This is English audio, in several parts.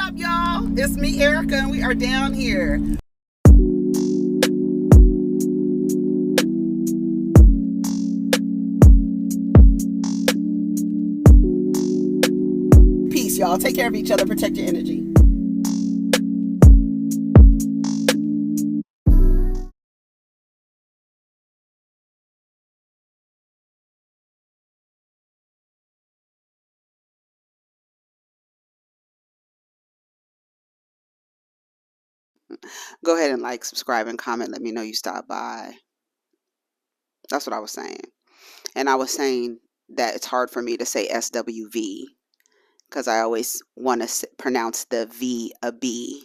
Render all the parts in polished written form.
up, y'all? It's me, Erica, and we are down here. Peace, y'all. Take care of each other. Protect your energy. Go ahead and like, subscribe, and comment. Let me know you stopped by. That's what I was saying. And I was saying that it's hard for me to say SWV because I always want to pronounce the V a B.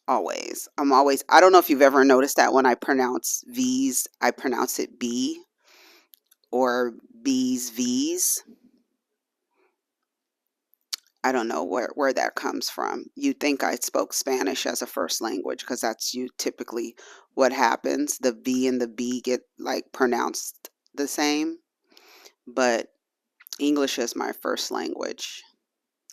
Always. I don't know if you've ever noticed that when I pronounce V's, I pronounce it B or B's V's. I don't know where that comes from. You'd think I spoke Spanish as a first language because that's typically what happens. The V and the B get like pronounced the same, but English is my first language.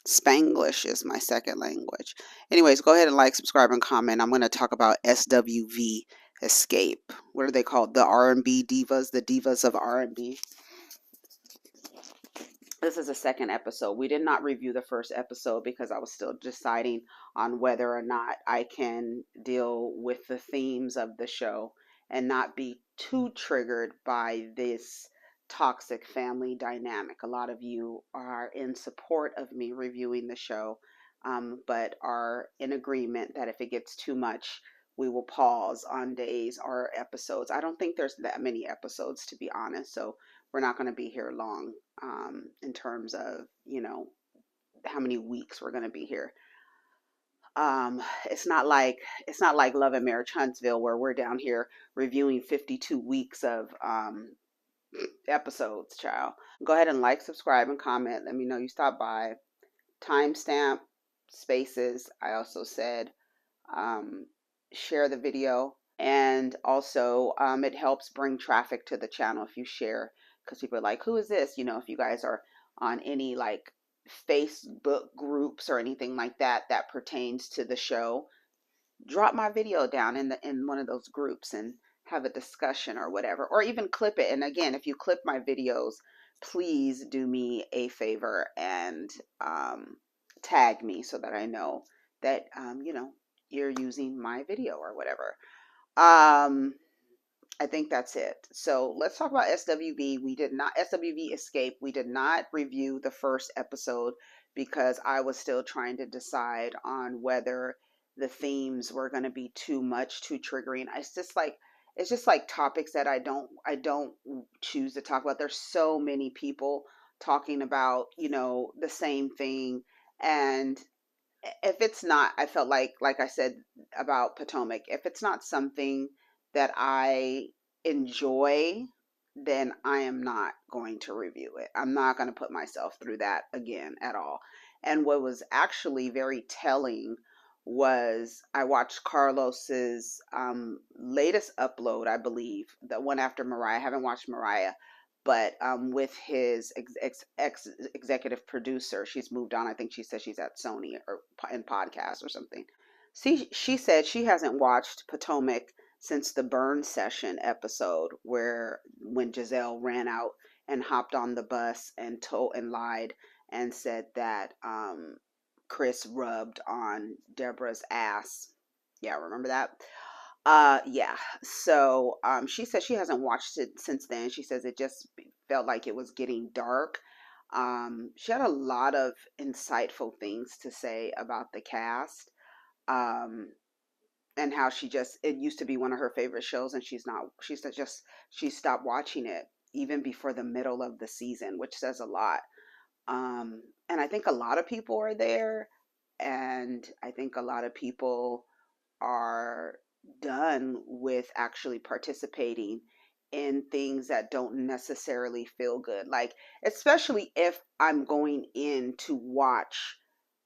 Spanglish is my second language. Anyways, go ahead and like, subscribe, and comment. I'm going to talk about SWV Xscape. What are they called? The R&B divas, the divas of R&B. This is a second episode. We did not review the first episode because I was still deciding on whether or not I can deal with the themes of the show and not be too triggered by this toxic family dynamic. A lot of you are in support of me reviewing the show, but are in agreement that if it gets too much, we will pause on days or episodes. I don't think there's that many episodes, to be honest, so we're not going to be here long in terms of, how many weeks we're going to be here. It's not like Love and Marriage Huntsville where we're down here reviewing 52 weeks of episodes, child. Go ahead and like, subscribe, and comment. Let me know you stopped by. Timestamp, spaces. I also said share the video, and also it helps bring traffic to the channel if you share, because people are like, who is this? If you guys are on any like Facebook groups or anything like that pertains to the show, drop my video down in one of those groups and have a discussion or whatever, or even clip it. And again, if you clip my videos, please do me a favor and tag me so that I know that you're using my video or whatever. I think that's it. So let's talk about SWV. SWV Xscape. We did not review the first episode because I was still trying to decide on whether the themes were going to be too much, too triggering. It's just like topics that I don't choose to talk about. There's so many people talking about, the same thing. And if it's not, I felt like I said about Potomac, if it's not something that I enjoy, then I am not going to review it. I'm not going to put myself through that again at all. And what was actually very telling was I watched Carlos's latest upload, I believe, the one after Mariah. I haven't watched Mariah, but with his executive producer. She's moved on. I think she said she's at Sony or in podcasts or something. See, she said she hasn't watched Potomac since the burn session episode when Giselle ran out and hopped on the bus and lied and said that Chris rubbed on Deborah's ass. Yeah, remember that? Yeah. So she said she hasn't watched it since then. She says it just felt like it was getting dark. She had a lot of insightful things to say about the cast. And how it used to be one of her favorite shows, and she stopped watching it even before the middle of the season, which says a lot. And I think a lot of people are there, and I think a lot of people are done with actually participating in things that don't necessarily feel good. Like, especially if I'm going in to watch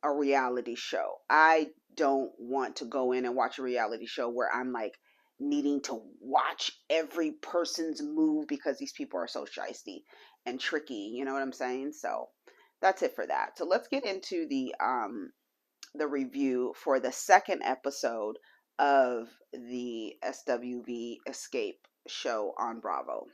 a reality show. I don't want to go in and watch a reality show where I'm like needing to watch every person's move because these people are so shisty and tricky. You know what I'm saying? So that's it for that. So let's get into the review for the second episode of the SWV Escape show on Bravo.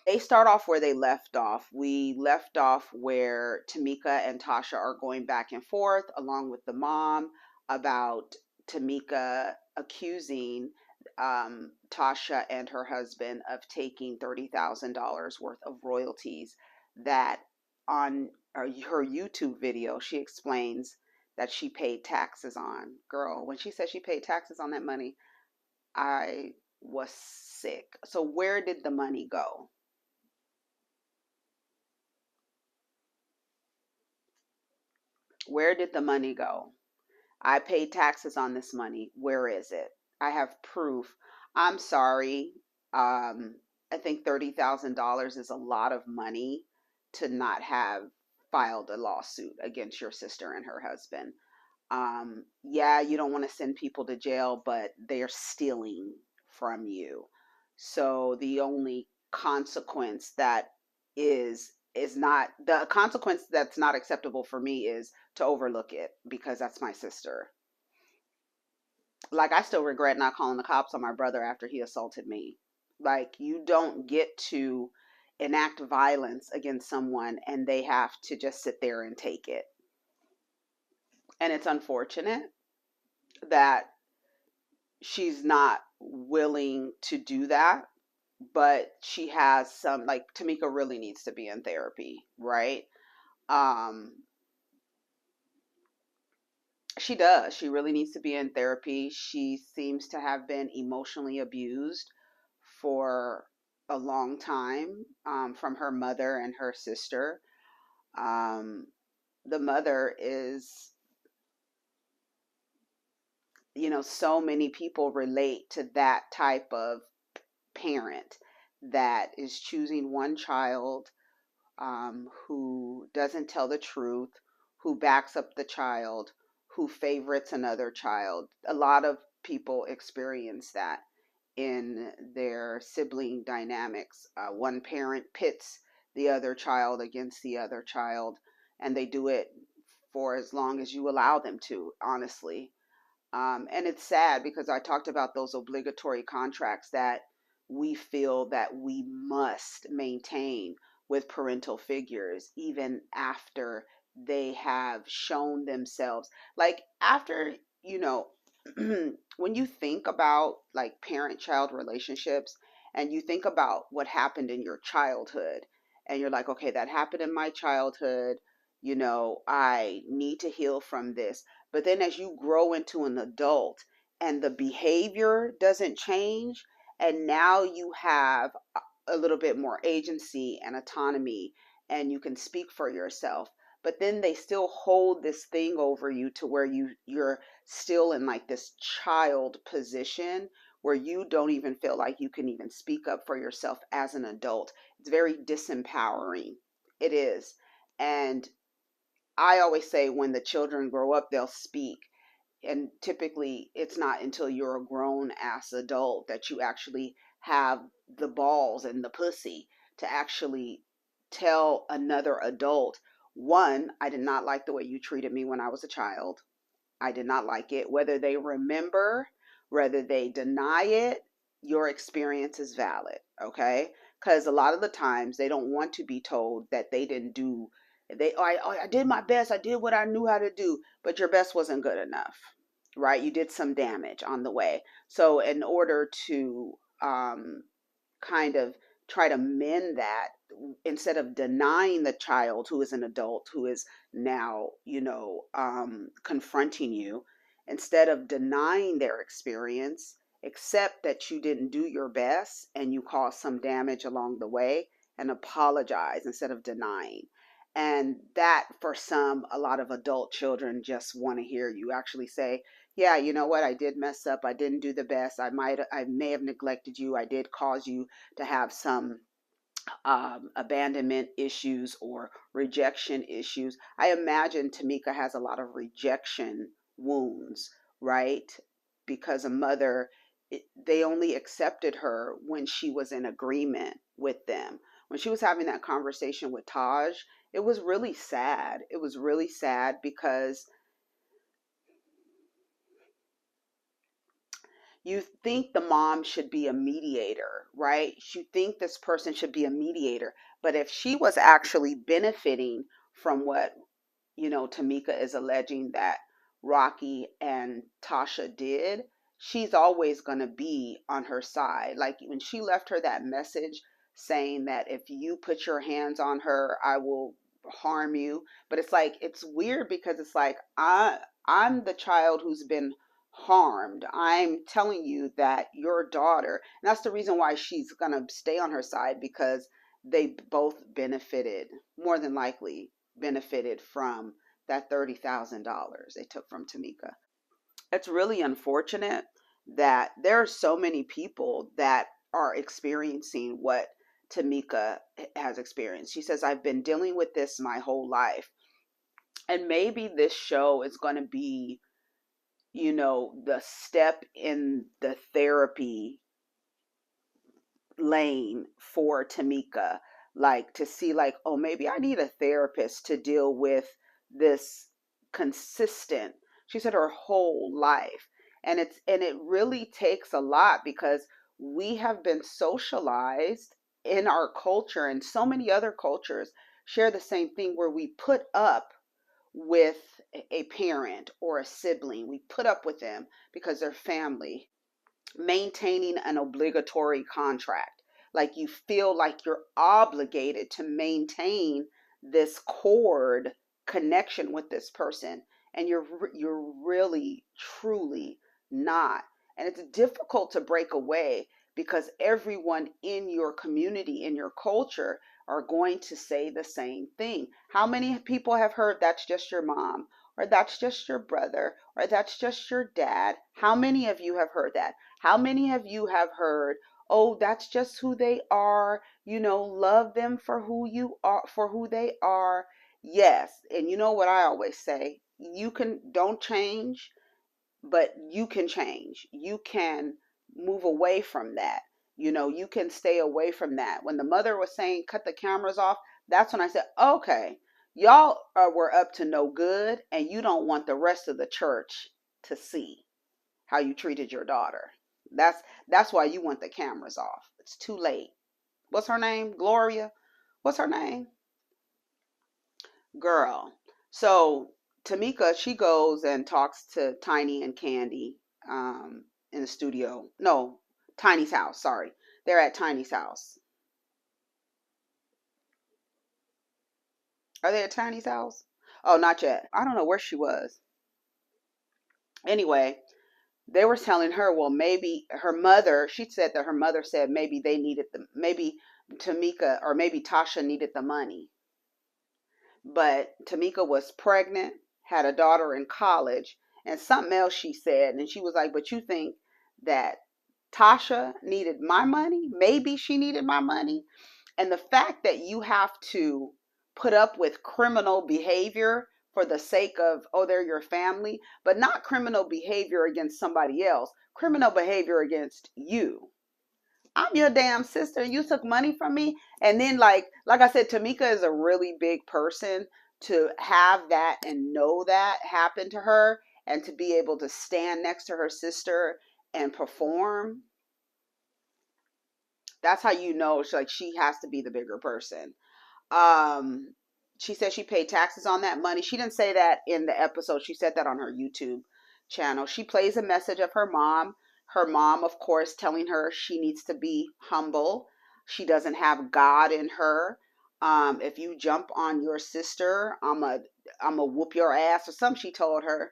They start off where they left off. We left off where Tamika and Tasha are going back and forth, along with the mom, about Tamika accusing Tasha and her husband of taking $30,000 worth of royalties that on her YouTube video, she explains that she paid taxes on. Girl, when she said she paid taxes on that money, I was sick. So where did the money go? Where did the money go? I paid taxes on this money. Where is it? I have proof. I'm sorry. I think $30,000 is a lot of money to not have filed a lawsuit against your sister and her husband. Yeah, you don't want to send people to jail, but they're stealing from you. So the only consequence that is not the consequence that's not acceptable for me is to overlook it because that's my sister. Like I still regret not calling the cops on my brother after he assaulted me. Like you don't get to enact violence against someone and they have to just sit there and take it. And it's unfortunate that she's not willing to do that, but she has some, like Tamika really needs to be in therapy, right? Um she does. She really needs to be in therapy. She seems to have been emotionally abused for a long time, from her mother and her sister. Um, the mother is, so many people relate to that type of parent that is choosing one child, who doesn't tell the truth, who backs up the child, who favorites another child. A lot of people experience that in their sibling dynamics. One parent pits the other child against the other child, and they do it for as long as you allow them to, honestly. And it's sad because I talked about those obligatory contracts that we feel that we must maintain with parental figures, even after they have shown themselves. Like, after, you know, when you think about like parent child relationships and you think about what happened in your childhood, and you're like, okay, that happened in my childhood, I need to heal from this. But then as you grow into an adult and the behavior doesn't change, and now you have a little bit more agency and autonomy and you can speak for yourself, but then they still hold this thing over you to where you're still in like this child position where you don't even feel like you can even speak up for yourself as an adult. It's very disempowering. It is. And I always say when the children grow up, they'll speak. And typically, it's not until you're a grown ass adult that you actually have the balls and the pussy to actually tell another adult, one, I did not like the way you treated me when I was a child. I did not like it. Whether they remember, whether they deny it, your experience is valid, okay? Because a lot of the times they don't want to be told that they didn't do, I did my best, I did what I knew how to do, but your best wasn't good enough, right? You did some damage on the way. So in order to kind of try to mend that, instead of denying the child who is an adult who is now, confronting you, instead of denying their experience, accept that you didn't do your best and you caused some damage along the way, and apologize instead of denying. And that, for some, a lot of adult children just want to hear you actually say, yeah, you know what, I did mess up, I didn't do the best, I may have neglected you, I did cause you to have some abandonment issues or rejection issues. I imagine Tamika has a lot of rejection wounds, right? Because a mother, they only accepted her when she was in agreement with them. when she was having that conversation with Taj, it was really sad. It was really sad because you think the mom should be a mediator, right? You think this person should be a mediator. But if she was actually benefiting from what, Tamika is alleging that Rocky and Tasha did, she's always going to be on her side. Like when she left her that message saying that if you put your hands on her, I will harm you. But it's like, it's weird because it's like, I'm the child who's been harmed. I'm telling you that your daughter, and that's the reason why she's going to stay on her side, because they both benefited, more than likely benefited from that $30,000 they took from Tamika. It's really unfortunate that there are so many people that are experiencing what Tamika has experienced. She says, I've been dealing with this my whole life. And maybe this show is going to be, the step in the therapy lane for Tamika, like to see like, oh, maybe I need a therapist to deal with this consistent, she said, her whole life. And it really takes a lot because we have been socialized in our culture, and so many other cultures share the same thing, where we put up with a parent or a sibling. We put up with them because they're family, maintaining an obligatory contract. Like you feel like you're obligated to maintain this cord connection with this person, and you're really truly not. And it's difficult to break away because everyone in your community, in your culture, are going to say the same thing. How many people have heard that's just your mom, or that's just your brother, or that's just your dad? How many of you have heard that? How many of you have heard, oh, that's just who they are, love them for who you are, for who they are? Yes. And you know what I always say? Don't change, but you can change. You can move away from that. You can stay away from that. When the mother was saying, cut the cameras off, that's when I said, okay, y'all were up to no good, and you don't want the rest of the church to see how you treated your daughter. That's why you want the cameras off. It's too late. What's her name? Gloria? What's her name? Girl. So Tamika, she goes and talks to Tiny and Candy in the studio. No, Tiny's house. Sorry. They're at Tiny's house. Are they at Tiny's house? Oh, not yet. I don't know where she was. Anyway, they were telling her, well, maybe her mother, she said that her mother said maybe maybe Tamika or maybe Tasha needed the money. But Tamika was pregnant, had a daughter in college, and something else she said. And she was like, but you think that Tasha needed my money? Maybe she needed my money. And the fact that you have to put up with criminal behavior for the sake of, oh, they're your family, but not criminal behavior against somebody else, criminal behavior against you. I'm your damn sister. You took money from me. And then like I said, Tamika is a really big person to have that and know that happen to her, and to be able to stand next to her sister and perform. That's how you know she has to be the bigger person. Um, she said she paid taxes on that money. She didn't say that in the episode. She said that on her YouTube channel. She plays a message of her mom. Her mom, of course, telling her she needs to be humble. She doesn't have God in her. If you jump on your sister, I'm a whoop your ass or something. She told her.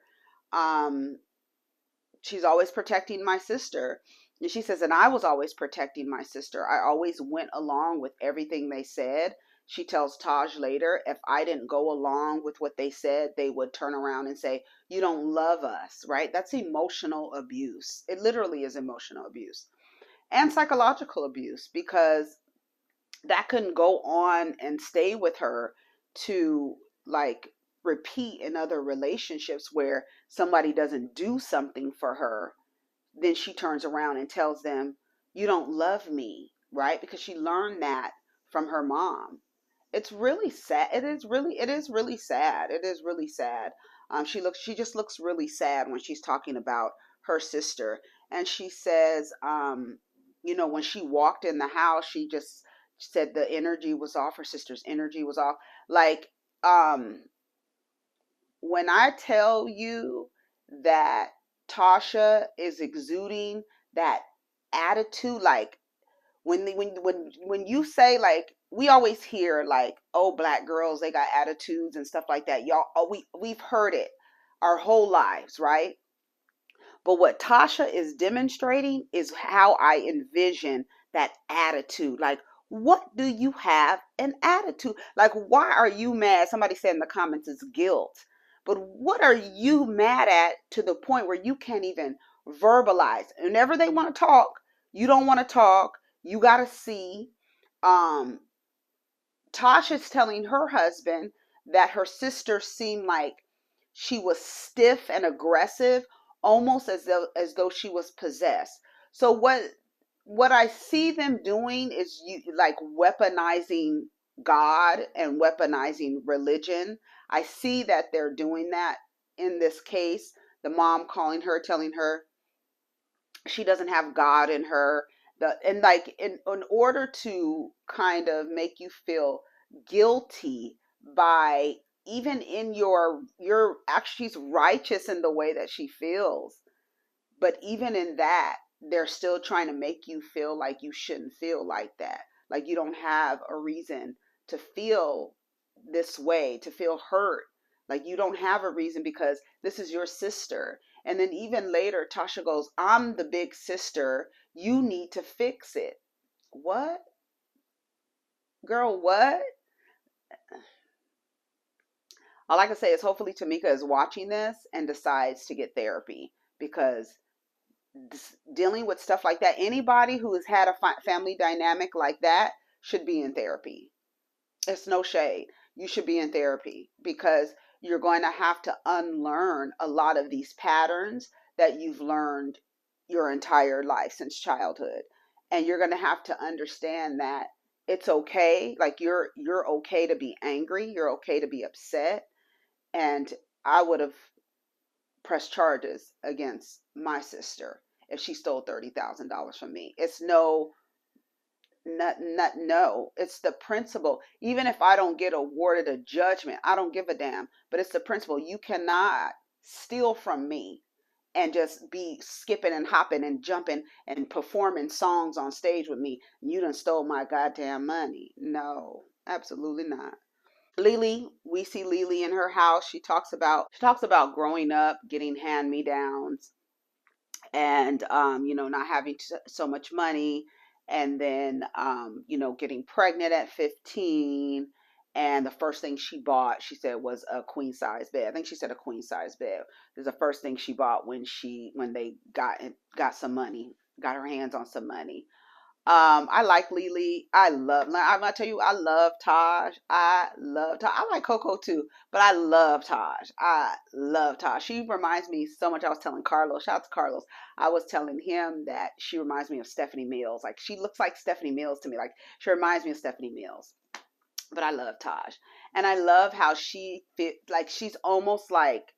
She's always protecting my sister. And she says, and I was always protecting my sister. I always went along with everything they said. She tells Taj later, if I didn't go along with what they said, they would turn around and say, you don't love us, right? That's emotional abuse. It literally is emotional abuse and psychological abuse, because that couldn't go on and stay with her to like repeat in other relationships where somebody doesn't do something for her. Then she turns around and tells them, you don't love me, right? Because she learned that from her mom. It's really sad. It is really sad. It is really sad. She just looks really sad when she's talking about her sister. And she says, when she walked in the house, she just said the energy was off. Her sister's energy was off. Like, when I tell you that Tasha is exuding that attitude, like when you say, like, we always hear like, oh, black girls, they got attitudes and stuff like that. Y'all, oh, we've heard it our whole lives, right? But what Tasha is demonstrating is how I envision that attitude. Like, what do you have an attitude? Like, why are you mad? Somebody said in the comments it's guilt. But what are you mad at to the point where you can't even verbalize? Whenever they want to talk, you don't want to talk. You got to see. Um, Tasha's telling her husband that her sister seemed like she was stiff and aggressive, almost as though she was possessed. So what I see them doing is like weaponizing God and weaponizing religion. I see that they're doing that in this case. The mom calling her, telling her she doesn't have God in her. And like in order to kind of make you feel guilty by, even in your actually, she's righteous in the way that she feels, but even in that, they're still trying to make you feel like you shouldn't feel like that. Like you don't have a reason to feel this way, to feel hurt. Like you don't have a reason because this is your sister. And then even later, Tasha goes, I'm the big sister. You need to fix it. What? Girl, what? All I can say is hopefully Tamika is watching this and decides to get therapy, because dealing with stuff like that, anybody who has had a family dynamic like that should be in therapy. It's no shade. You should be in therapy because you're going to have to unlearn a lot of these patterns that you've learned your entire life since childhood. And you're going to have to understand that it's okay. Like you're okay to be angry, you're okay to be upset. And I would have pressed charges against my sister if she stole $30,000 from me. It's no, it's the principle. Even if I don't get awarded a judgment, I don't give a damn. But it's the principle. You cannot steal from me and just be skipping and hopping and jumping and performing songs on stage with me. You done stole my goddamn money. No, absolutely not. Lily, we see Lily in her house. She talks about growing up, getting hand me downs, and not having so much money, and then getting pregnant at 15. And the first thing she bought, she said, was a queen size bed. I think she said a queen size bed is the first thing she bought when they got some money, got her hands on some money. I like Lily. I'm gonna tell you, I love Taj. I like Coco too, but I love Taj. I love Taj. She reminds me so much. I was telling Carlos, shout out to Carlos. I was telling him that she reminds me of Stephanie Mills. Like she looks like Stephanie Mills to me. Like she reminds me of Stephanie Mills. But I love Taj. And I love how she fit, like she's almost like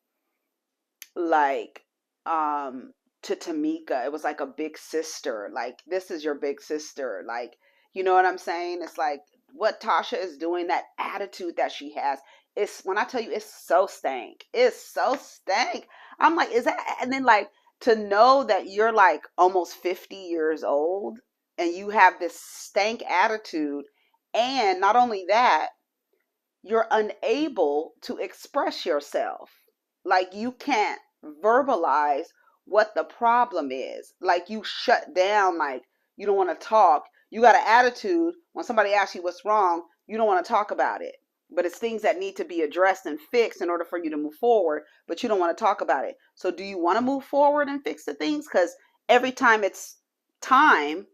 to Tamika. It was like a big sister. Like this is your big sister. Like, you know what I'm saying? It's like what Tasha is doing, that attitude that she has. It's, when I tell you, it's so stank. It's so stank. I'm like, is that, and then like to know that you're like almost 50 years old and you have this stank attitude, and not only that, you're unable to express yourself. Like you can't verbalize what the problem is. Like you shut down, like you don't want to talk. You got an attitude when somebody asks you what's wrong, you don't want to talk about it. But it's things that need to be addressed and fixed in order for you to move forward, but you don't want to talk about it. So do you want to move forward and fix the things? Because every time it's time,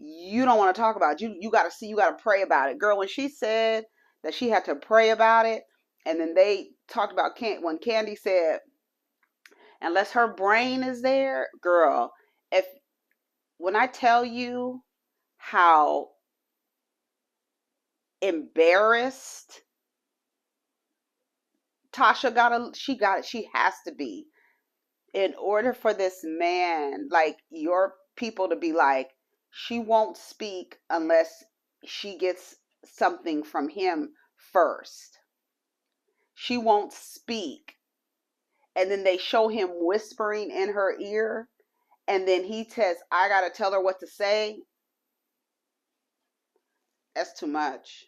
you don't want to talk about it. You got to see, you got to pray about it. Girl, when she said that she had to pray about it, and then they talked about when Candy said, unless her brain is there, girl, if, when I tell you how embarrassed. She has to be, in order for this man, like your people, to be like, she won't speak unless she gets something from him first. She won't speak. And then they show him whispering in her ear. And then he says, I got to tell her what to say. That's too much.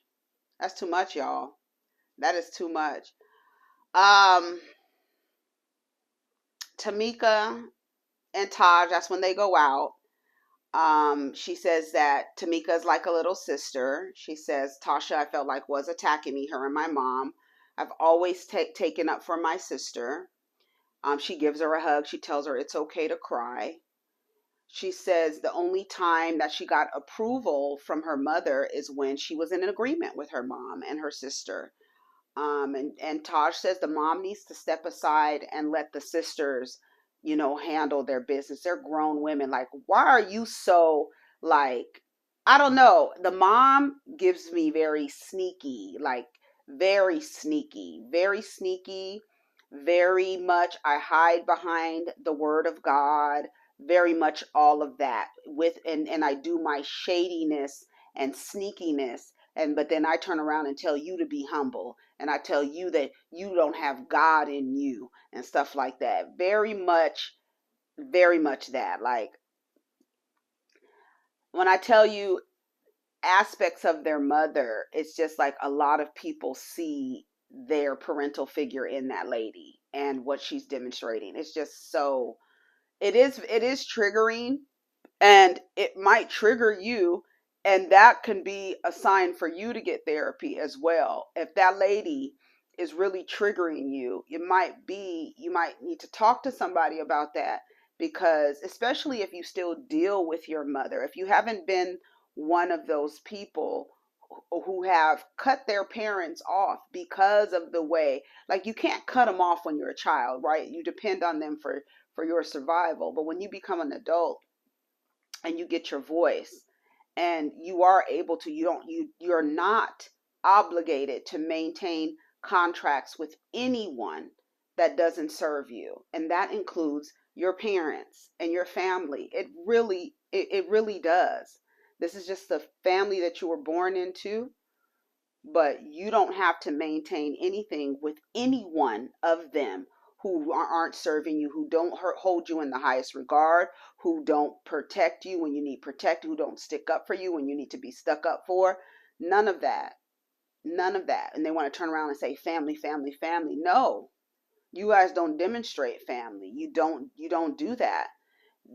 That's too much, y'all. That is too much. Um, Tamika and Taj, that's when they go out. She says that Tamika is like a little sister. She says, Tasha, I felt like was attacking me, her and my mom. I've always taken up for my sister. She gives her a hug. She tells her it's okay to cry. She says the only time that she got approval from her mother is when she was in an agreement with her mom and her sister. And Taj says the mom needs to step aside and let the sisters, handle their business. They're grown women. Like, why are you so, like, I don't know. The mom gives me very sneaky, like very sneaky, very much. I hide behind the word of God, very much all of that and I do my shadiness and sneakiness. And but then I turn around and tell you to be humble, and I tell you that you don't have God in you and stuff like that. Very much that. Like, when I tell you aspects of their mother, it's just like a lot of people see their parental figure in that lady and what she's demonstrating. It's just so, it is triggering, and it might trigger you, and that can be a sign for you to get therapy as well. If that lady is really triggering you, you might need to talk to somebody about that, because especially if you still deal with your mother, if you haven't been one of those people who have cut their parents off because of the way, like, you can't cut them off when you're a child, right? You depend on them for your survival. But when you become an adult and you get your voice, and you are able to, you're not obligated to maintain contracts with anyone that doesn't serve you, and that includes your parents and your family. It really does. This is just the family that you were born into, but you don't have to maintain anything with any one of them who aren't serving you, who don't hold you in the highest regard, who don't protect you when you need protect, who don't stick up for you when you need to be stuck up for. None of that. None of that. And they want to turn around and say family, family, family. No, you guys don't demonstrate family. You don't do that.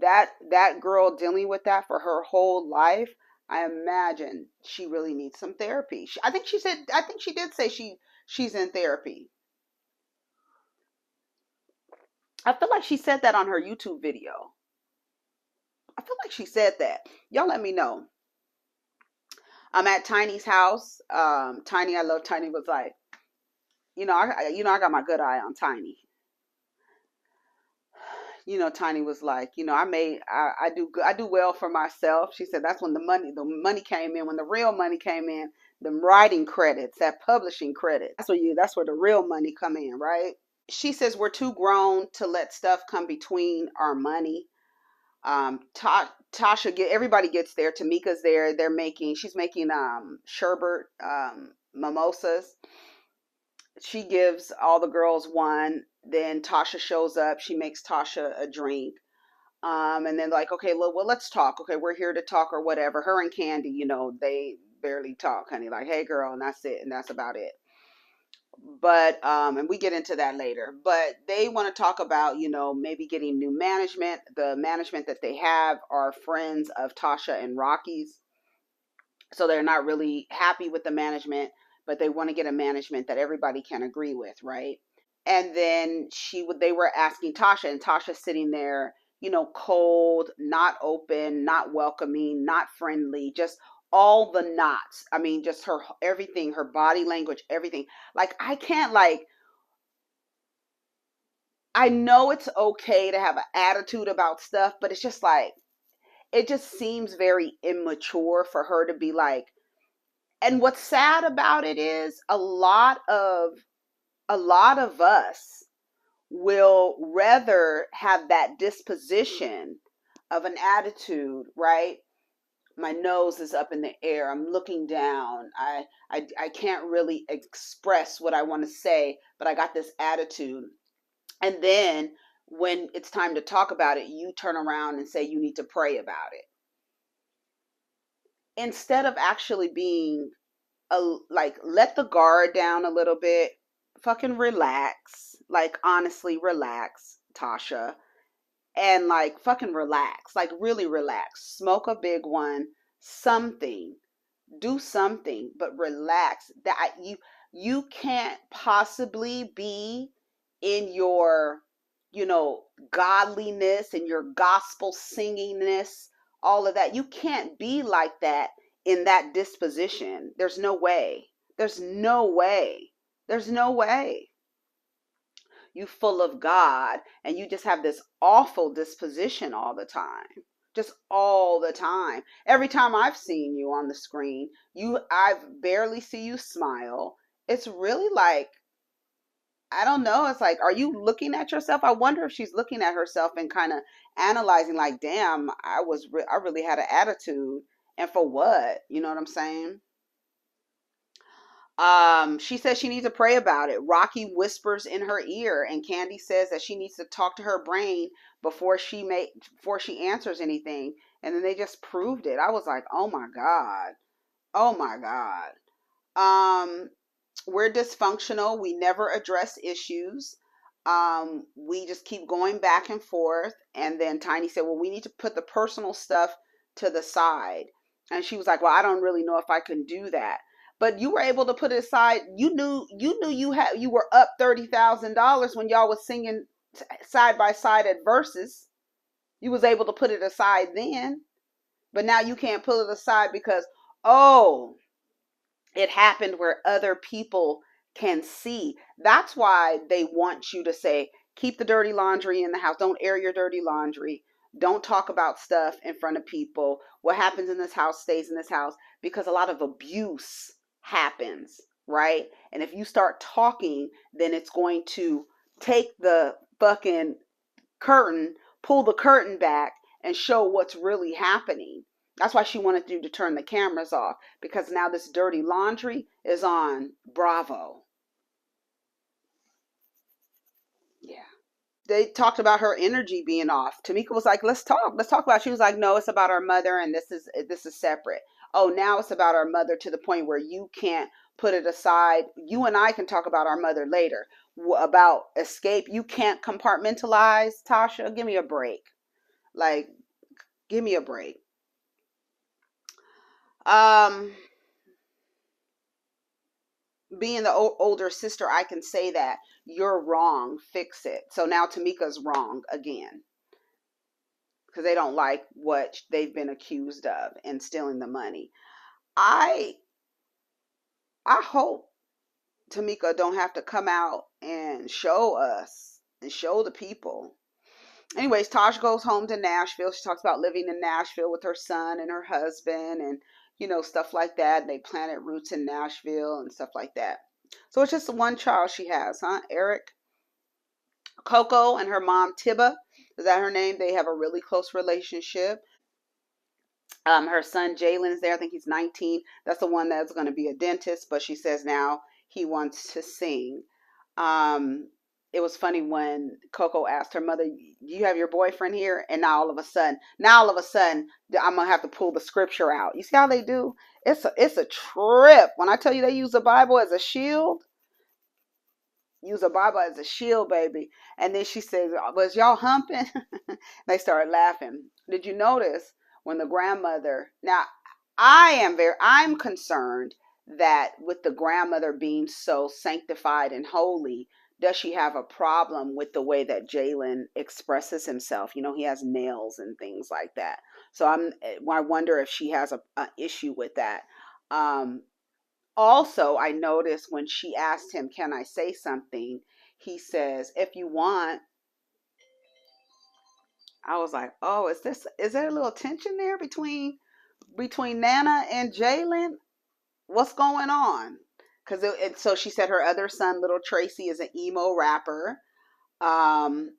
That girl dealing with that for her whole life, I imagine she really needs some therapy. I think she did say she's in therapy. I feel like she said that on her YouTube video. I feel like she said that. Y'all let me know. I'm at Tiny's house. Tiny, I love Tiny, was like, I got my good eye on Tiny. Tiny was like, I do well for myself. She said that's when the money came in, when the real money came in, the writing credits, that publishing credit. That's where the real money come in, right? She says we're too grown to let stuff come between our money. Everybody gets there. Tamika's there. She's making sherbet, mimosas. She gives all the girls one. Then Tasha shows up. She makes Tasha a drink. And then, like, okay, well, let's talk. Okay, we're here to talk or whatever. Her and Candy, they barely talk, honey. Like, hey, girl, and that's it, and that's about it. But and we get into that later. But they want to talk about, maybe getting new management. The management that they have are friends of Tasha and Rocky's, so they're not really happy with the management, but they want to get a management that everybody can agree with, right? And then they were asking Tasha, and Tasha's sitting there, cold, not open, not welcoming, not friendly, just all the knots. I mean, just her everything, her body language, everything. Like, I can't, like, I know it's okay to have an attitude about stuff, but it's just like, it just seems very immature for her to be like, And what's sad about it is a lot of us will rather have that disposition of an attitude, right? My nose is up in the air. I'm looking down. I can't really express what I want to say, but I got this attitude. And then when it's time to talk about it, you turn around and say you need to pray about it. Instead of actually being like, let the guard down a little bit, fucking relax. Like, honestly, relax, Tasha. And like, fucking relax. Like, really relax. Smoke a big one, something. Do something, but relax. That you can't possibly be in your, godliness and your gospel singingness, all of that. You can't be like that in that disposition. There's no way. There's no way. There's no way. You full of God and you just have this awful disposition all the time. Just all the time. Every time I've seen you on the screen, I've barely see you smile. It's really like, I don't know. It's like, are you looking at yourself? I wonder if she's looking at herself and kind of analyzing, like, damn, I really had an attitude, and for what? You know what I'm saying? She says she needs to pray about it. Rocky whispers in her ear, and Candy says that she needs to talk to her brain before she answers anything. And then they just proved it. I was like, oh my God. Oh my God. We're dysfunctional. We never address issues. We just keep going back and forth. And then Tiny said, well, we need to put the personal stuff to the side. And she was like, well, I don't really know if I can do that. But you were able to put it aside. You were up $30,000 when y'all was singing side by side at Versus. You was able to put it aside then. But now you can't pull it aside because, oh, it happened where other people can see. That's why they want you to say, keep the dirty laundry in the house. Don't air your dirty laundry. Don't talk about stuff in front of people. What happens in this house stays in this house, because a lot of abuse happens, right? And if you start talking, then it's going to take the fucking curtain, pull the curtain back, and show what's really happening. That's why she wanted you to turn the cameras off, because now this dirty laundry is on Bravo. Yeah. They talked about her energy being off. Tamika was like, let's talk. Let's talk about it. She was like, no, it's about our mother, and this is separate. Oh, now it's about our mother, to the point where you can't put it aside. You and I can talk about our mother later. About Xscape, you can't compartmentalize. Tasha, give me a break. Like, give me a break. Um, Being the older sister, I can say that you're wrong. Fix it. So now Tamika's wrong again, because they don't like what they've been accused of and stealing the money. I I hope Tamika don't have to come out and show us and show the people. Anyways, Tosh goes home to Nashville. She talks about living in Nashville with her son and her husband, and stuff like that. And they planted roots in Nashville and stuff like that. So it's just the one child she has, huh? Eric. Coco and her mom Tiba, is that her name? They have a really close relationship. Her son Jalen is there. I think he's 19. That's the one that's going to be a dentist, but she says now he wants to sing. It was funny when Coco asked her mother, "You have your boyfriend here?" And now all of a sudden, I'm gonna have to pull the scripture out. You see how they do? It's a trip. When I tell you they use the Bible as a shield, use a Bible as a shield, baby. And then she says, "Was y'all humping?" They started laughing. Did you notice when the grandmother? Now, I'm concerned that with the grandmother being so sanctified and holy, does she have a problem with the way that Jalen expresses himself? He has nails and things like that. So I wonder if she has a issue with that. Also, I noticed when she asked him, "Can I say something?" He says, "If you want." I was like, "Oh, is there a little tension there between Nana and Jalen?" what's going on? Because so she said her other son, little Tracy, is an emo rapper. Um,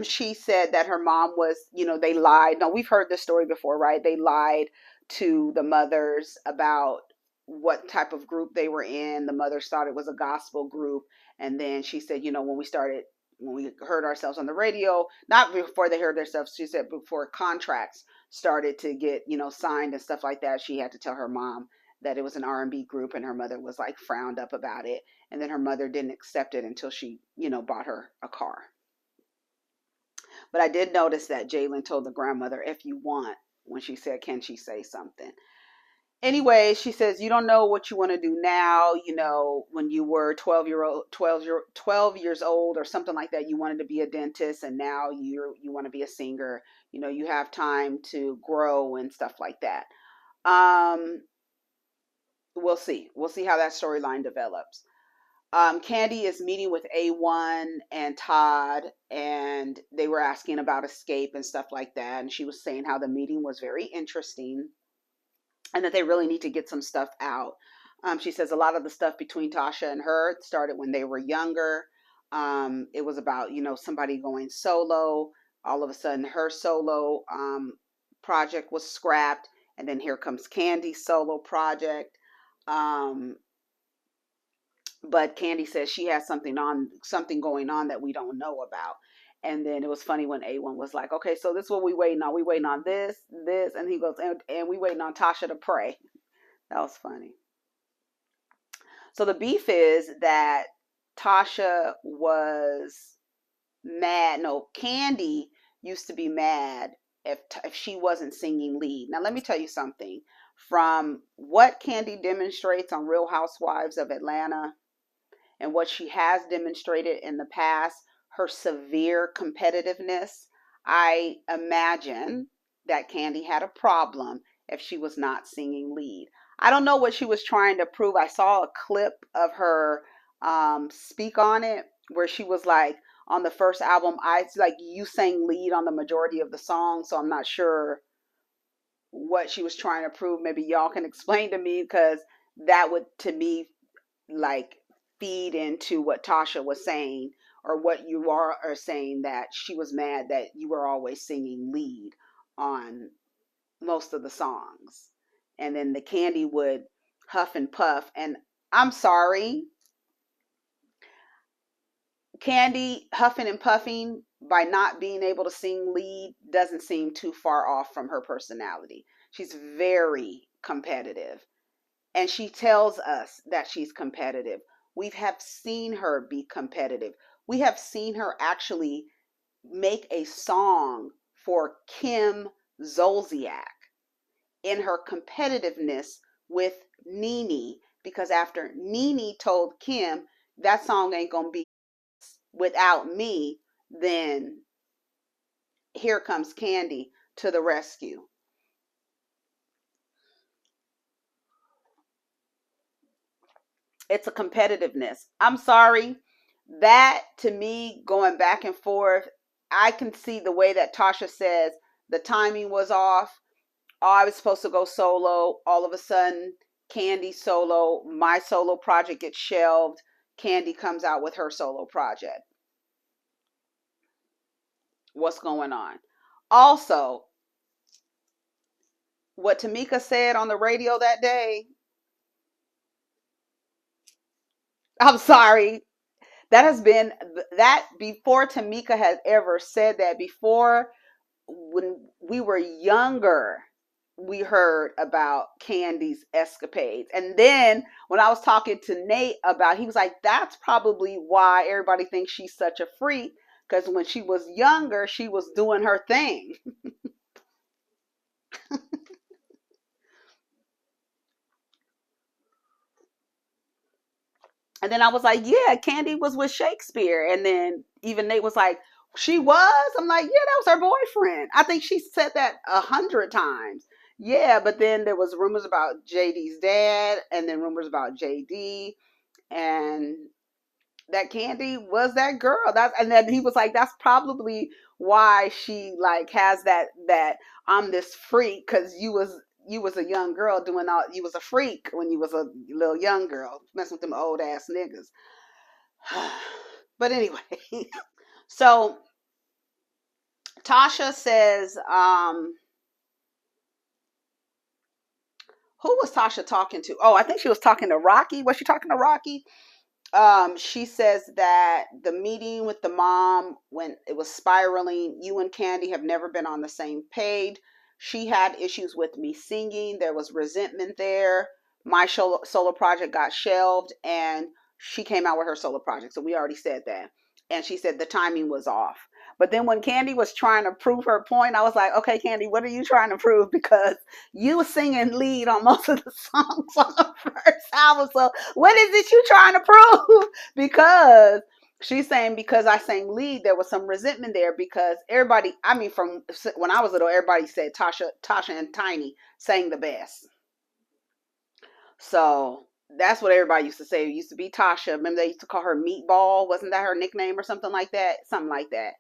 she said that her mom was, they lied. No, we've heard this story before, right? They lied to the mothers about what type of group they were in. The mothers thought it was a gospel group. And then she said, when we heard ourselves on the radio, not before they heard themselves, she said before contracts started to get, signed and stuff like that, she had to tell her mom that it was an R&B group, and her mother was like frowned up about it. And then her mother didn't accept it until she, bought her a car. But I did notice that Jalen told the grandmother, if you want, when she said, can she say something? Anyway, she says, you don't know what you want to do now. When you were 12 years old or something like that, you wanted to be a dentist, and now you want to be a singer. You have time to grow and stuff like that. We'll see. We'll see how that storyline develops. Candy is meeting with A1 and Todd, and they were asking about Xscape and stuff like that. And she was saying how the meeting was very interesting and that they really need to get some stuff out. She says a lot of the stuff between Tasha and her started when they were younger. It was about, somebody going solo. All of a sudden, her solo project was scrapped. And then here comes Candy's solo project. But Candy says she has something going on that we don't know about. And then it was funny when A1 was like, okay, so this is what we waiting on. We waiting on this, and he goes, and we waiting on Tasha to pray. That was funny. So the beef is that Tasha was mad. No, Candy used to be mad if she wasn't singing lead. Now let me tell you something. From what Candy demonstrates on Real Housewives of Atlanta and what she has demonstrated in the past, her severe competitiveness, I imagine that Candy had a problem if she was not singing lead. I don't know what she was trying to prove. I saw a clip of her speak on it where she was like, on the first album, you sang lead on the majority of the songs, so I'm not sure what she was trying to prove. Maybe y'all can explain to me, because that would, to me, like feed into what Tasha was saying, or what you are saying, that she was mad that you were always singing lead on most of the songs. And then the Candy would huff and puff. And I'm sorry, Candy huffing and puffing by not being able to sing lead doesn't seem too far off from her personality. She's very competitive, and she tells us that she's competitive. We have seen her be competitive. We have seen her actually make a song for Kim Zolciak in her competitiveness with Nene, because after Nene told Kim that song ain't gonna be without me, then here comes Candy to the rescue. It's a competitiveness. I'm sorry. That, to me, going back and forth, I can see the way that Tasha says the timing was off. Oh, I was supposed to go solo. All of a sudden, Candy solo, my solo project gets shelved. Candy comes out with her solo project. What's going on? Also, what Tamika said on the radio that day, I'm sorry, that before Tamika has ever said that. Before, when we were younger, we heard about Candy's escapades. And then when I was talking to Nate about, he was like, that's probably why everybody thinks she's such a freak, because when she was younger, she was doing her thing. And then I was like, yeah, Candy was with Shakespeare. And then even Nate was like, she was? I'm like, yeah, that was her boyfriend. I think she said that 100 times. Yeah, but then there was rumors about JD's dad, and then rumors about JD, and that Candy was that girl. And then he was like, that's probably why she like has that I'm this freak, because you was a young girl doing all, you was a freak when you was a little young girl messing with them old ass niggas. But anyway, so Tasha says, who was Tasha talking to? Oh, I think she was talking to Rocky. Was she talking to Rocky? She says that the meeting with the mom, when it was spiraling, you and Candy have never been on the same page. She had issues with me singing. There was resentment there. My solo project got shelved, and she came out with her solo project. So we already said that. And she said the timing was off. But then when Candy was trying to prove her point, I was like, okay, Candy, what are you trying to prove? Because you were singing lead on most of the songs on the first album. So what is it you trying to prove? Because she's saying because I sang lead, there was some resentment there because everybody, I mean, from when I was little, everybody said Tasha and Tiny sang the best. So that's what everybody used to say. It used to be Tasha. Remember they used to call her Meatball? Wasn't that her nickname or something like that? Something like that.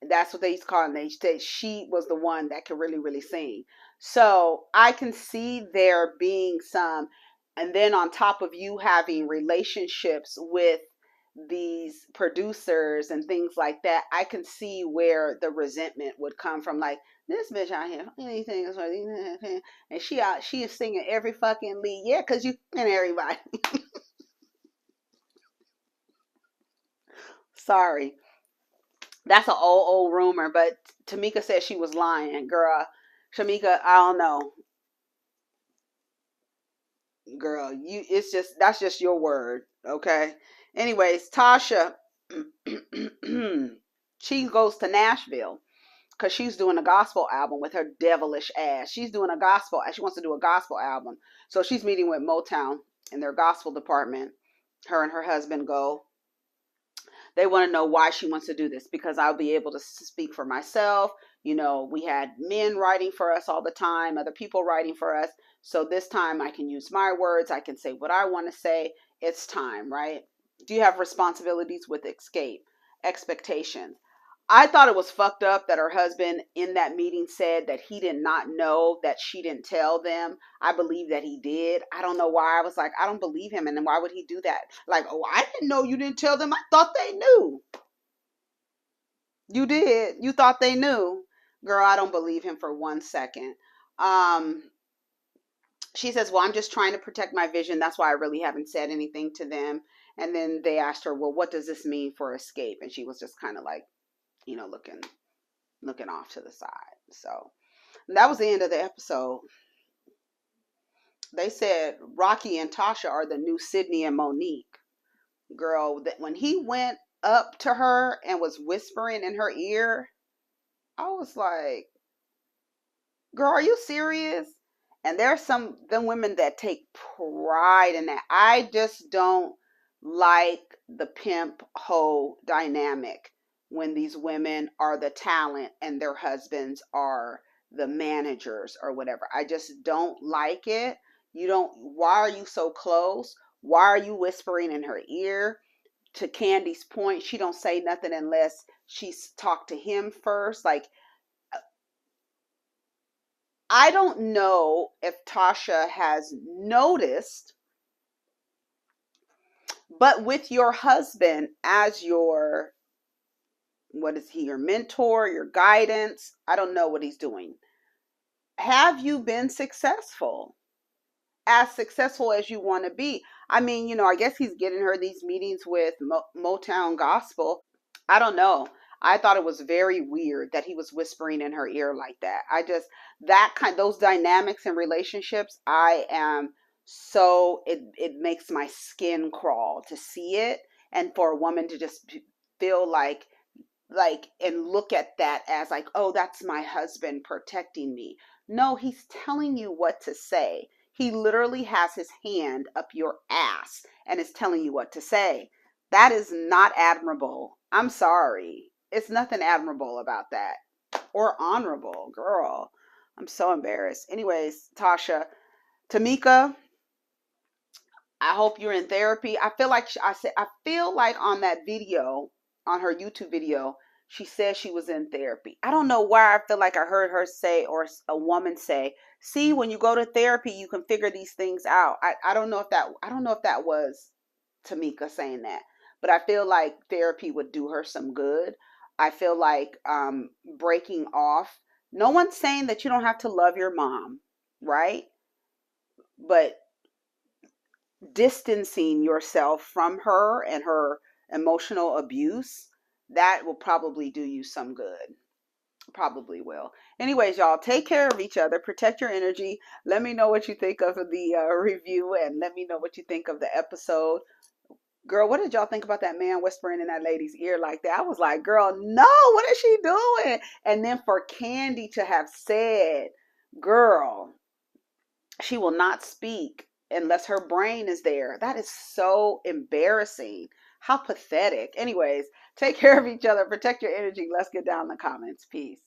That's what they used to call her. And they said she was the one that could really, really sing. So I can see there being some, and then on top of you having relationships with these producers and things like that, I can see where the resentment would come from. Like, this bitch out here, anything is and she is singing every fucking lead. Yeah, because you and everybody. Sorry. That's an old rumor, but Tamika said she was lying. Girl, Shamika, I don't know. Girl, that's just your word, okay? Anyways, Tasha, she goes to Nashville because she's doing a gospel album with her devilish ass. She's doing a gospel. She wants to do a gospel album. So she's meeting with Motown in their gospel department. Her and her husband go. They want to know why she wants to do this because I'll be able to speak for myself. You know, we had men writing for us all the time, other people writing for us. So this time I can use my words. I can say what I want to say. It's time, right? Do you have responsibilities with Xscape? Expectations. I thought it was fucked up that her husband in that meeting said that he did not know, that she didn't tell them. I believe that he did. I don't know why. I was like, I don't believe him. And then why would he do that? Like, oh, I didn't know you didn't tell them. I thought they knew. You did. You thought they knew. Girl, I don't believe him for 1 second. Um, she says, well, I'm just trying to protect my vision. That's why I really haven't said anything to them. And then they asked her, well, what does this mean for Xscape? And she was just kind of like, you know, looking off to the side. So that was the end of the episode. They said Rocky and Tasha are the new Sydney and Monique. Girl, that when he went up to her and was whispering in her ear, I was like, girl, are you serious? And there's some them women that take pride in that. I just don't like the pimp hoe dynamic when these women are the talent and their husbands are the managers or whatever. I just don't like it. You don't, why are you so close? Why are you whispering in her ear? To Candy's point, she don't say nothing unless she's talked to him first. Like, I don't know if Tasha has noticed, but with your husband as your, what is he, your mentor, your guidance? I don't know what he's doing. Have you been successful? As successful as you want to be? I mean, you know, I guess he's getting her these meetings with Motown Gospel. I don't know. I thought it was very weird that he was whispering in her ear like that. Those dynamics in relationships, I am so, it makes my skin crawl to see it. And for a woman to just feel like and look at that as like, oh, that's my husband protecting me. No, he's telling you what to say. He literally has his hand up your ass and is telling you what to say. That is not admirable. I'm sorry. It's nothing admirable about that or honorable, girl. I'm so embarrassed. Anyways, Tasha, Tamika, I hope you're in therapy. I feel like I feel like on that video, on her YouTube video, She said she was in therapy. I don't know why I feel like I heard her say, or a woman say, see, when you go to therapy, you can figure these things out. I don't know if that was Tamika saying that, but I feel like therapy would do her some good. I feel like breaking off. No one's saying that you don't have to love your mom, right? But distancing yourself from her and her emotional abuse, that will probably do you some good. Probably will. Anyways, y'all, take care of each other, protect your energy. Let me know what you think of the review, and let me know what you think of the episode. Girl, what did y'all think about that man whispering in that lady's ear like that? I was like, girl, no, what is she doing? And then for Candy to have said, girl, she will not speak unless her brain is there. That is so embarrassing. How pathetic. Anyways, take care of each other, protect your energy. Let's get down in the comments. Peace.